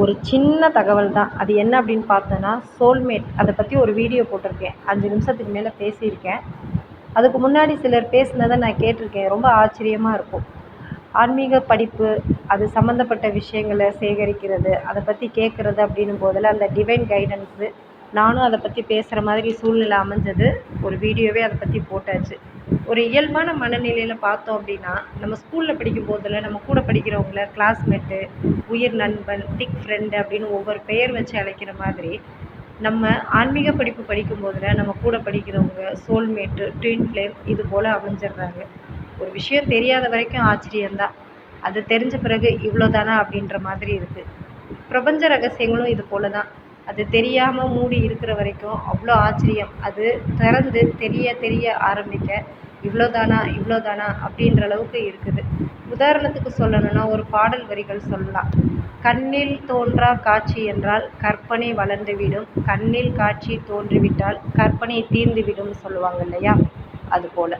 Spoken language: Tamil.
ஒரு சின்ன தகவல் தான். அது என்ன அப்படின்னு பார்த்தோன்னா, சோல்மேட் அதை பற்றி ஒரு வீடியோ போட்டிருக்கேன். 5 நிமிஷத்துக்கு மேலே பேசியிருக்கேன். அதுக்கு முன்னாடி சிலர் பேசினதை நான் கேட்டிருக்கேன். ரொம்ப ஆச்சரியமாக இருக்கும். ஆன்மீக படிப்பு, அது சம்மந்தப்பட்ட விஷயங்கள சேகரிக்கிறது, அதை பற்றி கேட்குறது அப்படின்னும் போதில் அந்த டிவைன் கைடன்ஸு, நானும் அதை பற்றி பேசுகிற மாதிரி சூழ்நிலை அமைஞ்சது. ஒரு வீடியோவே அதை பற்றி போட்டாச்சு. ஒரு இயல்பான மனநிலையில் பார்த்தோம் அப்படின்னா, நம்ம ஸ்கூலில் படிக்கும் போதில் நம்ம கூட படிக்கிறவங்கள கிளாஸ்மேட்டு, உயிர் நண்பன், திக் ஃப்ரெண்டு அப்படின்னு ஒவ்வொரு பெயர் வச்சு அழைக்கிற மாதிரி, நம்ம ஆன்மீக படிப்பு படிக்கும் போதில் நம்ம கூட படிக்கிறவங்க சோல்மேட்டு, ட்வின் ஃப்ளேம் இது போல் அமைஞ்சிடுறாங்க. ஒரு விஷயம் தெரியாத வரைக்கும் ஆச்சரியந்தான். அது தெரிஞ்ச பிறகு இவ்வளோதானா அப்படின்ற மாதிரி இருக்குது. பிரபஞ்ச ரகசியங்களும் இது போல தான். அது தெரியாமல் மூடி இருக்கிற வரைக்கும் அவ்வளோ ஆச்சரியம். அது திறந்து தெரிய தெரிய ஆரம்பிக்க இவ்வளோதானா இவ்வளோதானா அப்படின்ற அளவுக்கு இருக்குது. உதாரணத்துக்கு சொல்லணும்னா ஒரு பாடல் வரிகள் சொல்லலாம். கண்ணில் தோன்றா காட்சி என்றால் கற்பனை வளர்ந்துவிடும், கண்ணில் காட்சி தோன்றிவிட்டால் கற்பனை தீர்ந்துவிடும்னு சொல்லுவாங்க இல்லையா? அதுபோல்